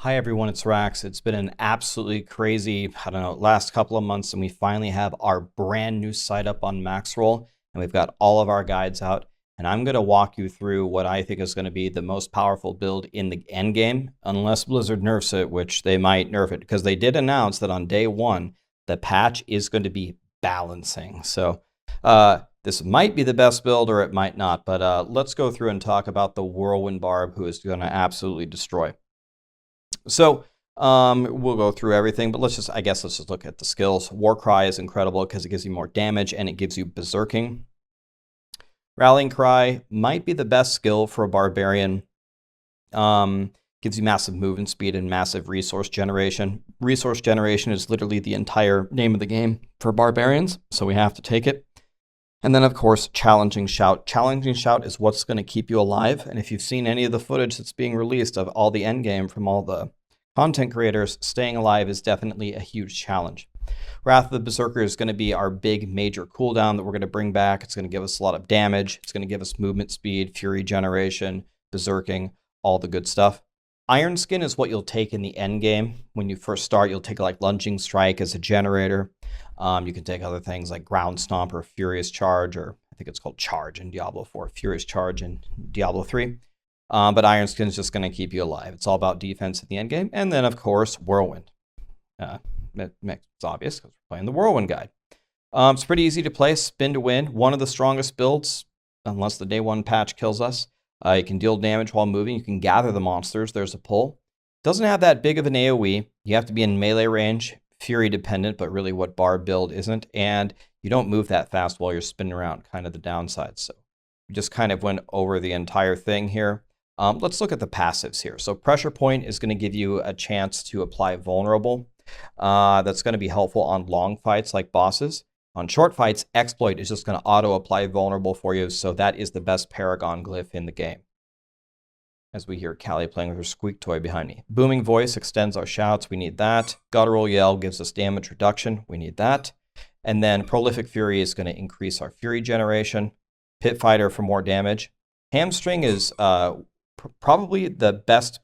Hi everyone, it's Rax. It's been an absolutely crazy, last couple of months, and we finally have our brand new site up on Maxroll, and we've got all of our guides out. And I'm going to walk you through what I think is going to be the most powerful build in the endgame, unless Blizzard nerfs it, which they might nerf it, because they did announce that on day one, the patch is going to be balancing. So this might be the best build, or it might not, but let's go through and talk about the Whirlwind Barb, who is going to absolutely destroy. So we'll go through everything, but let's just look at the skills. Warcry is incredible because it gives you more damage and it gives you berserking. Rallying Cry might be the best skill for a Barbarian. Gives you massive movement speed and massive resource generation. Resource generation is literally the entire name of the game for Barbarians, so we have to take it. And then, of course, Challenging Shout. Challenging Shout is what's going to keep you alive. And if you've seen any of the footage that's being released of all the endgame from all the content creators, staying alive is definitely a huge challenge. Wrath of the Berserker is going to be our big major cooldown that we're going to bring back. It's going to give us a lot of damage. It's going to give us movement speed, fury generation, berserking, all the good stuff. Iron Skin is what you'll take in the endgame. When you first start, you'll take like Lunging Strike as a generator. You can take other things like Ground Stomp or Furious Charge, or I think it's called Charge in Diablo 4, Furious Charge in Diablo 3. But Iron Skin is just going to keep you alive. It's all about defense at the end game. And then, of course, Whirlwind. It's obvious because we're playing the Whirlwind guide. It's pretty easy to play. Spin to win. One of the strongest builds, unless the day one patch kills us. You can deal damage while moving. You can gather the monsters. There's a pull. Doesn't have that big of an AoE. You have to be in melee range. Fury dependent, but really what Barb build isn't. And you don't move that fast while you're spinning around, kind of the downside. So we just kind of went over the entire thing here. Let's look at the passives here. So Pressure Point is going to give you a chance to apply Vulnerable. That's going to be helpful on long fights like bosses. On short fights, Exploit is just going to auto-apply Vulnerable for you, so that is the best Paragon Glyph in the game. As we hear Callie playing with her squeak toy behind me. Booming Voice extends our shouts. We need that. Guttural Yell gives us damage reduction. We need that. And then Prolific Fury is going to increase our fury generation. Pit Fighter for more damage. Hamstring is probably the best.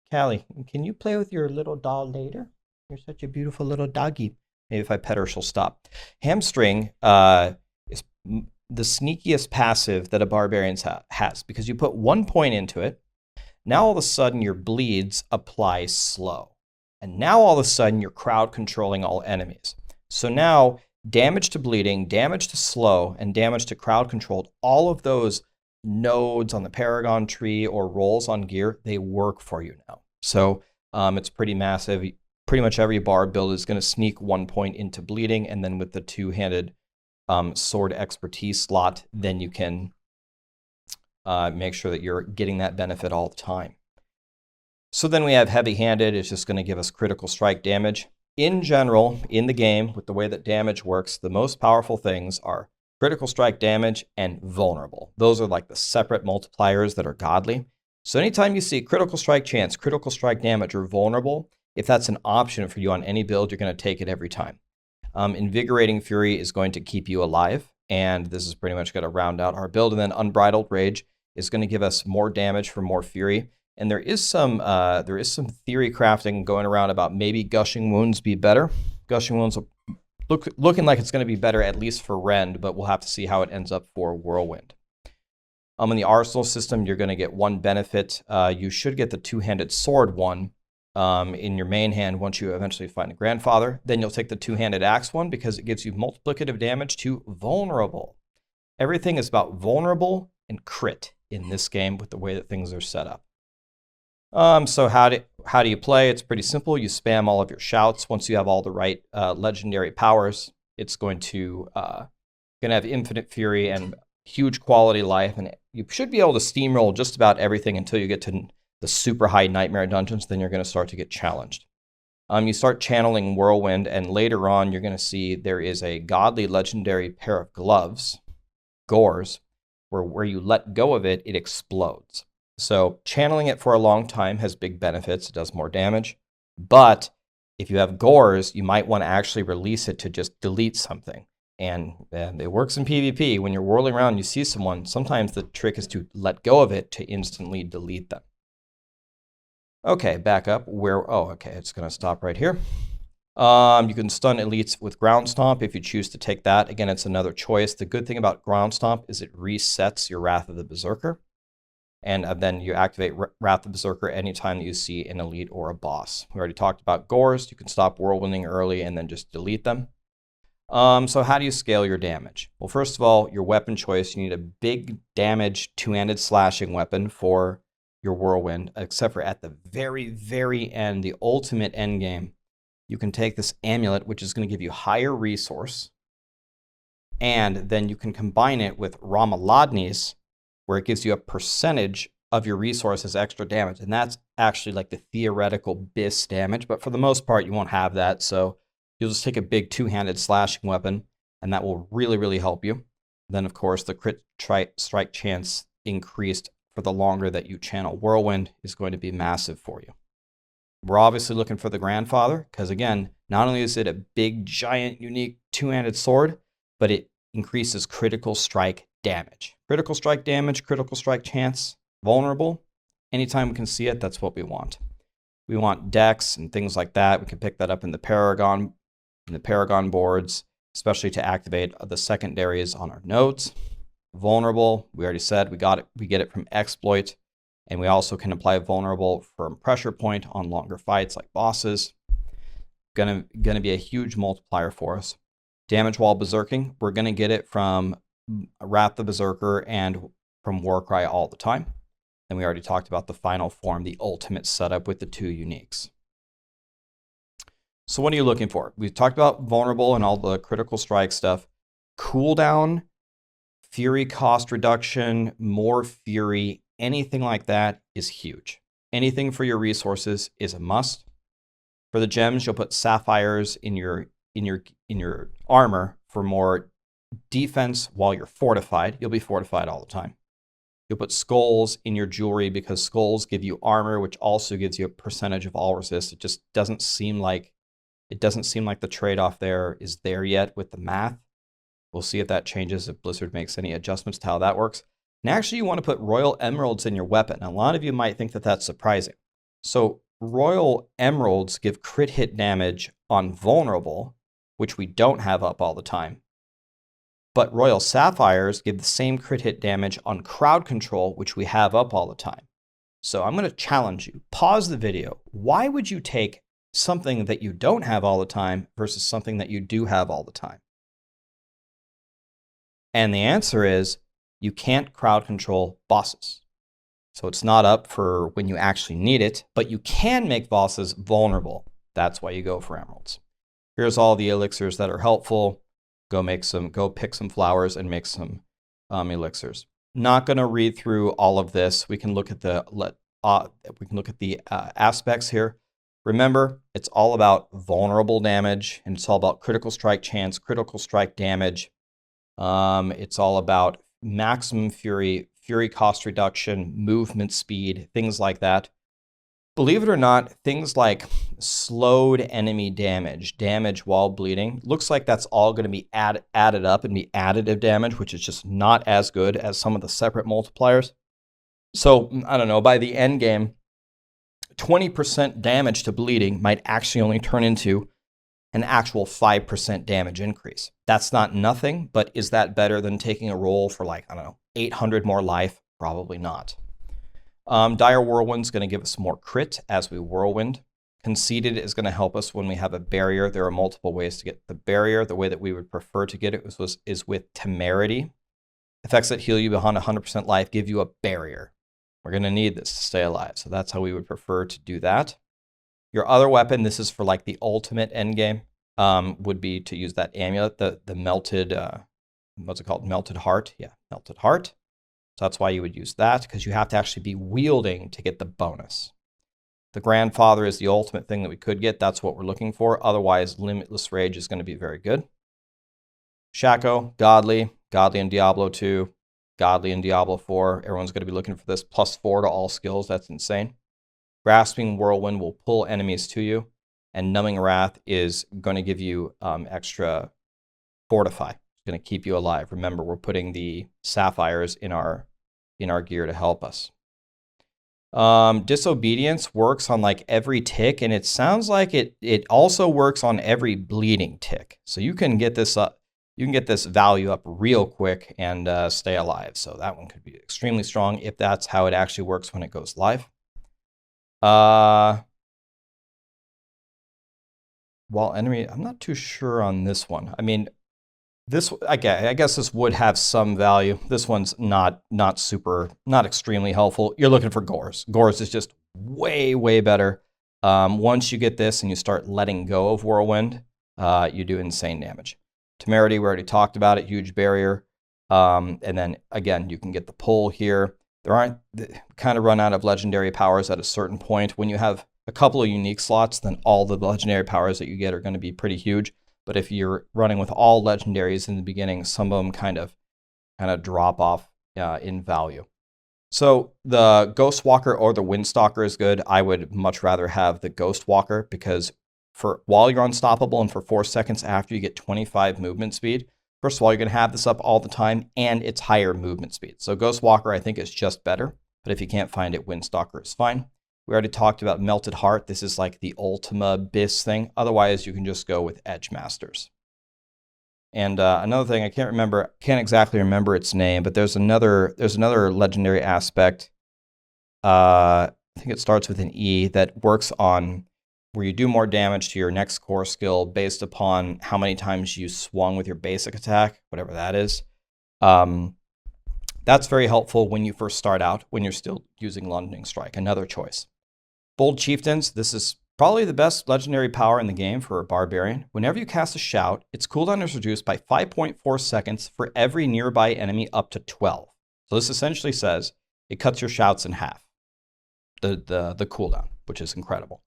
Callie, can you play with your little doll later? You're such a beautiful little doggy. Maybe if I pet her, she'll stop. Hamstring is the sneakiest passive that a Barbarian has, because you put 1 point into it. Now all of a sudden your bleeds apply slow. And now all of a sudden you're crowd controlling all enemies. So now damage to bleeding, damage to slow, and damage to crowd controlled, all of those nodes on the Paragon tree or rolls on gear, they work for you now. So it's pretty massive. Pretty much every Barb build is going to sneak 1 point into bleeding, and then with the two-handed sword expertise slot, then you can make sure that you're getting that benefit all the time. So then we have heavy-handed. It's just going to give us critical strike damage. In general, in the game, with the way that damage works, the most powerful things are critical strike damage and vulnerable. Those are like the separate multipliers that are godly. So anytime you see critical strike chance, critical strike damage, or vulnerable, if that's an option for you on any build, you're going to take it every time. Invigorating Fury is going to keep you alive, and this is pretty much going to round out our build. And then Unbridled Rage is going to give us more damage for more fury. And there is some theory crafting going around about maybe Gushing Wounds be better. Gushing Wounds will looking like it's going to be better, at least for Rend, but we'll have to see how it ends up for Whirlwind. In the Arsenal system, you're going to get one benefit. You should get the two-handed sword one in your main hand once you eventually find a grandfather. Then you'll take the two-handed axe one because it gives you multiplicative damage to vulnerable. Everything is about vulnerable and crit in this game with the way that things are set up. So how do you play? It's pretty simple. You spam all of your shouts. Once you have all the right legendary powers, it's going to have infinite fury and huge quality life, and you should be able to steamroll just about everything until you get to the super high nightmare dungeons. Then you're going to start to get challenged. You start channeling Whirlwind, and later on you're going to see there is a godly legendary pair of gloves, Gores, where you let go of it, it explodes. So channeling it for a long time has big benefits. It does more damage. But if you have Gores, you might want to actually release it to just delete something. And it works in PvP. When you're whirling around and you see someone, sometimes the trick is to let go of it to instantly delete them. Okay, back up. Oh, okay, it's going to stop right here. You can stun elites with Ground Stomp if you choose to take that. Again, it's another choice. The good thing about Ground Stomp is it resets your Wrath of the Berserker. And then you activate Wrath of the Berserker anytime that you see an elite or a boss. We already talked about Gores. You can stop Whirlwinding early and then just delete them. So how do you scale your damage? Well, first of all, your weapon choice. You need a big damage two-handed slashing weapon for your Whirlwind, except for at the very, very end, the ultimate end game. You can take this amulet, which is going to give you higher resource, and then you can combine it with Ramaladni's, where it gives you a percentage of your resources extra damage. And that's actually like the theoretical BIS damage, but for the most part, you won't have that. So you'll just take a big two-handed slashing weapon, and that will really, really help you. Then, of course, the crit strike chance increased for the longer that you channel Whirlwind is going to be massive for you. We're obviously looking for the Grandfather, because again, not only is it a big, giant, unique two-handed sword, but it increases critical strike damage. Critical strike damage, critical strike chance, vulnerable. Anytime we can see it, that's what we want. We want decks and things like that. We can pick that up in the Paragon boards, especially to activate the secondaries on our nodes. Vulnerable, we already said we got it. We get it from exploit. And we also can apply vulnerable from pressure point on longer fights like bosses. Gonna be a huge multiplier for us. Damage while berserking, we're gonna get it from Wrath the Berserker and from Warcry all the time. And we already talked about the final form, the ultimate setup with the two uniques. So what are you looking for? We've talked about vulnerable and all the critical strike stuff. Cooldown, fury cost reduction, more fury, anything like that is huge. Anything for your resources is a must. For the gems, you'll put sapphires in your armor for more defense while you're fortified. You'll be fortified all the time. You'll put skulls in your jewelry because skulls give you armor, which also gives you a percentage of all resist. It just doesn't seem like the trade-off there is there yet with the math. We'll see if that changes, if Blizzard makes any adjustments to how that works. And actually, you want to put Royal Emeralds in your weapon. A lot of you might think that that's surprising. So Royal Emeralds give crit hit damage on vulnerable, which we don't have up all the time. But Royal Sapphires give the same crit hit damage on crowd control, which we have up all the time. So I'm going to challenge you. Pause the video. Why would you take something that you don't have all the time versus something that you do have all the time? And the answer is, you can't crowd control bosses. So it's not up for when you actually need it, but you can make bosses vulnerable. That's why you go for emeralds. Here's all the elixirs that are helpful. Go pick some flowers and make some elixirs. Not going to read through all of this. We can look at the aspects here. Remember, it's all about vulnerable damage, and it's all about critical strike chance, critical strike damage. It's all about maximum fury, fury cost reduction, movement speed, things like that. Believe it or not, things like slowed enemy damage, damage while bleeding, looks like that's all going to be added up and be additive damage, which is just not as good as some of the separate multipliers. So, I don't know, by the end game, 20% damage to bleeding might actually only turn into an actual 5% damage increase. That's not nothing, but is that better than taking a roll for like, I don't know, 800 more life? Probably not. Dire Whirlwind's going to give us more crit as we Whirlwind. Conceded is going to help us when we have a barrier. There are multiple ways to get the barrier. The way that we would prefer to get it is with Temerity. Effects that heal you beyond 100% life give you a barrier. We're going to need this to stay alive, so that's how we would prefer to do that. Your other weapon, this is for like the ultimate endgame, would be to use that amulet, the melted, what's it called? Melted heart. Yeah, melted heart. So that's why you would use that, because you have to actually be wielding to get the bonus. The Grandfather is the ultimate thing that we could get. That's what we're looking for. Otherwise, Limitless Rage is going to be very good. Shaco, Godly in Diablo 2, Godly in Diablo 4. Everyone's going to be looking for this. +4 to all skills. That's insane. Grasping Whirlwind will pull enemies to you. And Numbing Wrath is going to give you extra Fortify. It's going to keep you alive. Remember, we're putting the sapphires in our gear to help us. Disobedience works on like every tick, and it sounds like it also works on every bleeding tick. So you can get this up, you can get this value up real quick and stay alive. So that one could be extremely strong if that's how it actually works when it goes live. While enemy, I'm not too sure on this one. I mean, this, I guess this would have some value. This one's not extremely helpful. You're looking for Gores. Gores is just way better. Once you get this and you start letting go of Whirlwind, you do insane damage. Temerity, we already talked about it, huge barrier. And then again, you can get the pull here. There aren't, kind of run out of legendary powers at a certain point. When you have a couple of unique slots, then all the legendary powers that you get are going to be pretty huge. But if you're running with all legendaries in the beginning, some of them kind of drop off in value. So the Ghost Walker or the Windstalker is good. I would much rather have the Ghost Walker because for while you're unstoppable and for 4 seconds after, you get 25 movement speed. First of all, you're going to have this up all the time, and it's higher movement speed. So Ghost Walker, I think, is just better. But if you can't find it, Windstalker is fine. We already talked about Melted Heart. This is like the Ultima Abyss thing. Otherwise, you can just go with Edge Masters. And another thing, I can't exactly remember its name, but there's another legendary aspect. I think it starts with an E that works on where you do more damage to your next core skill based upon how many times you swung with your basic attack, whatever that is. That's very helpful when you first start out, when you're still using Lunging Strike. Another choice. Bold Chieftains, this is probably the best legendary power in the game for a Barbarian. Whenever you cast a shout, its cooldown is reduced by 5.4 seconds for every nearby enemy up to 12. So this essentially says it cuts your shouts in half, the cooldown, which is incredible.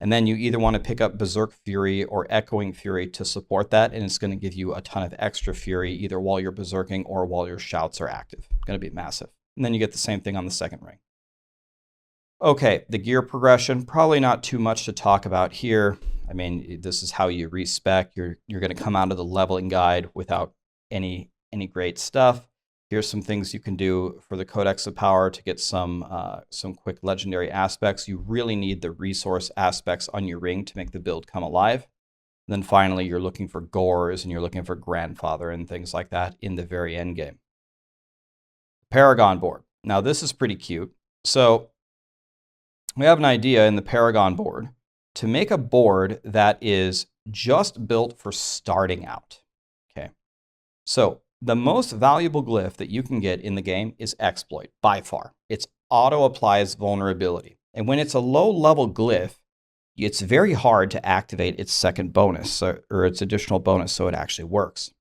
And then you either want to pick up Berserk Fury or Echoing Fury to support that, and it's going to give you a ton of extra Fury either while you're Berserking or while your shouts are active. It's going to be massive. And then you get the same thing on the second ring. Okay, the gear progression, probably not too much to talk about here. I mean, this is how you respec. You're going to come out of the leveling guide without any great stuff. Here's some things you can do for the Codex of Power to get some quick legendary aspects. You really need the resource aspects on your ring to make the build come alive. And then finally, you're looking for Gores and you're looking for Grandfather and things like that in the very end game. Paragon board. Now, this is pretty cute. So we have an idea in the Paragon board to make a board that is just built for starting out. Okay. So the most valuable glyph that you can get in the game is Exploit, by far. It's auto-applies vulnerability. And when it's a low-level glyph, it's very hard to activate its second bonus, or its additional bonus, so it actually works.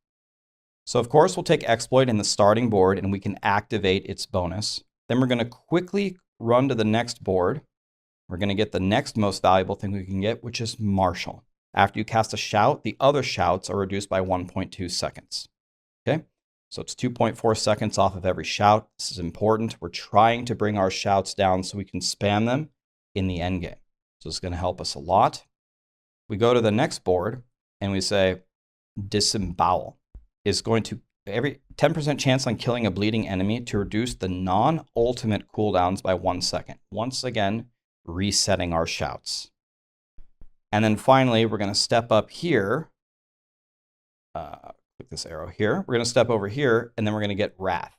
So of course, we'll take Exploit in the starting board, and we can activate its bonus. Then we're going to quickly run to the next board. We're going to get the next most valuable thing we can get, which is Marshal. After you cast a shout, the other shouts are reduced by 1.2 seconds. Okay, so it's 2.4 seconds off of every shout. This is important. We're trying to bring our shouts down so we can spam them in the end game. So it's going to help us a lot. We go to the next board and we say Disembowel is going to every 10% chance on killing a bleeding enemy to reduce the non-ultimate cooldowns by 1 second. Once again, resetting our shouts. And then finally, we're going to step up here. Click this arrow here. We're going to step over here, and then we're going to get Wrath.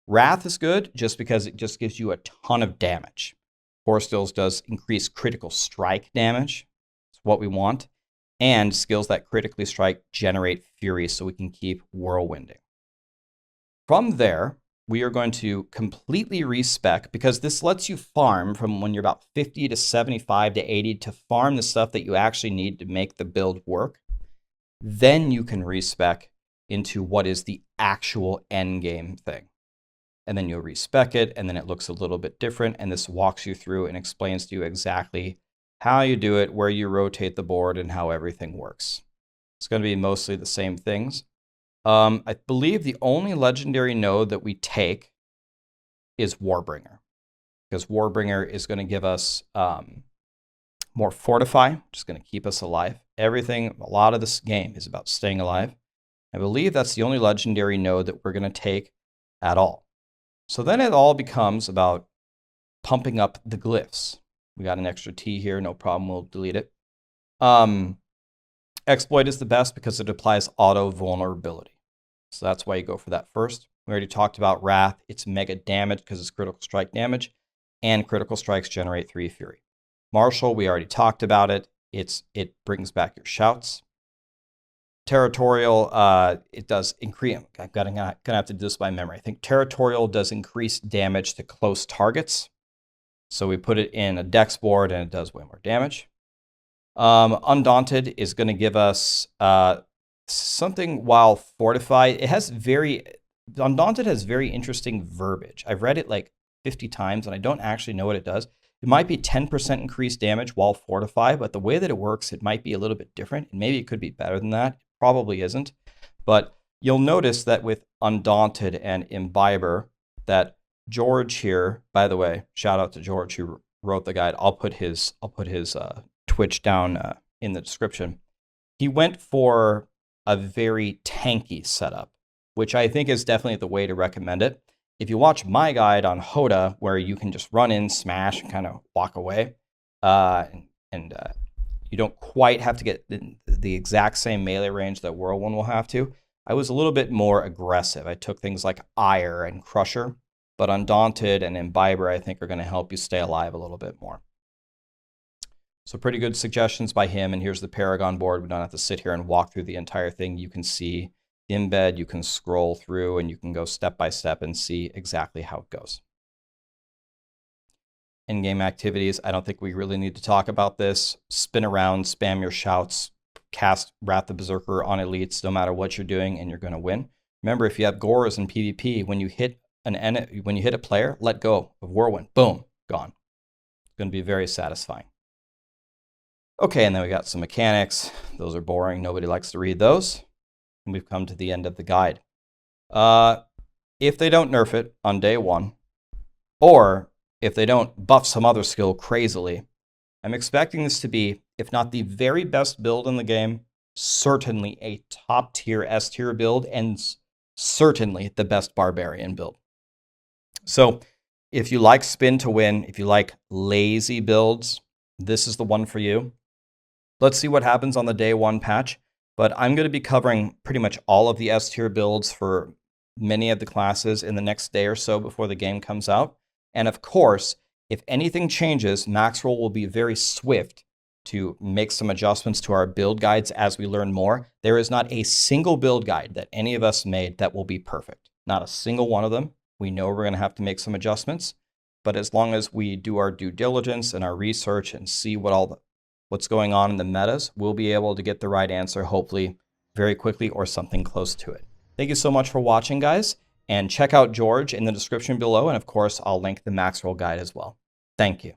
Wrath is good just because it just gives you a ton of damage. Core Skills does increase critical strike damage. It's what we want. And skills that critically strike generate Fury so we can keep Whirlwinding. From there, we are going to completely respec because this lets you farm from when you're about 50 to 75 to 80 to farm the stuff that you actually need to make the build work. Then you can respec into what is the actual end game thing. And then you'll respec it, and then it looks a little bit different, and this walks you through and explains to you exactly how you do it, where you rotate the board, and how everything works. It's going to be mostly the same things. I believe the only legendary node that we take is Warbringer, because Warbringer is going to give us more Fortify, which is going to keep us alive. Everything, a lot of this game is about staying alive. I believe that's the only legendary node that we're going to take at all. So then it all becomes about pumping up the glyphs. We got an extra T here, no problem, we'll delete it. Exploit is the best because it applies auto vulnerability. So that's why you go for that first. We already talked about Wrath. It's mega damage because it's critical strike damage, and critical strikes generate 3 fury. Martial, we already talked about it. It brings back your shouts. Territorial, it does increase. I'm gonna have to do this by memory. I think Territorial does increase damage to close targets. So we put it in a dex board and it does way more damage. Undaunted is going to give us something while fortified. Undaunted has very interesting verbiage. I've read it like 50 times and I don't actually know what it does. It might be 10% increased damage while fortified, but the way that it works, it might be a little bit different. And maybe it could be better than that. It probably isn't. But you'll notice that with Undaunted and Imbiber, that George here, by the way, shout out to George who wrote the guide. I'll put his Twitch down in the description. He went for a very tanky setup, which I think is definitely the way to recommend it. If you watch my guide on Hoda, where you can just run in, smash, and kind of walk away, you don't quite have to get the exact same melee range that Whirlwind will have to, I was a little bit more aggressive. I took things like Ire and Crusher, but Undaunted and Imbiber, I think, are going to help you stay alive a little bit more. So pretty good suggestions by him. And here's the Paragon board. We don't have to sit here and walk through the entire thing. You can see the embed, you can scroll through, and you can go step by step and see exactly how it goes. In-game activities, I don't think we really need to talk about this. Spin around, spam your shouts, cast Wrath the Berserker on elites, no matter what you're doing, and you're going to win. Remember, if you have Gores in PvP, when you hit a player, let go of Whirlwind. Boom, gone. It's going to be very satisfying. Okay, and then we got some mechanics. Those are boring. Nobody likes to read those. And we've come to the end of the guide. If they don't nerf it on day 1, or if they don't buff some other skill crazily, I'm expecting this to be, if not the very best build in the game, certainly a top tier S tier build, and certainly the best Barbarian build. So if you like spin to win, if you like lazy builds, this is the one for you. Let's see what happens on the day 1 patch, but I'm going to be covering pretty much all of the S tier builds for many of the classes in the next day or so before the game comes out. And of course, if anything changes, Maxroll will be very swift to make some adjustments to our build guides as we learn more. There is not a single build guide that any of us made that will be perfect. Not a single one of them. We know we're going to have to make some adjustments, but as long as we do our due diligence and our research and see what's going on in the metas, we'll be able to get the right answer, hopefully very quickly or something close to it. Thank you so much for watching, guys, and check out George in the description below, and of course, I'll link the Maxroll guide as well. Thank you.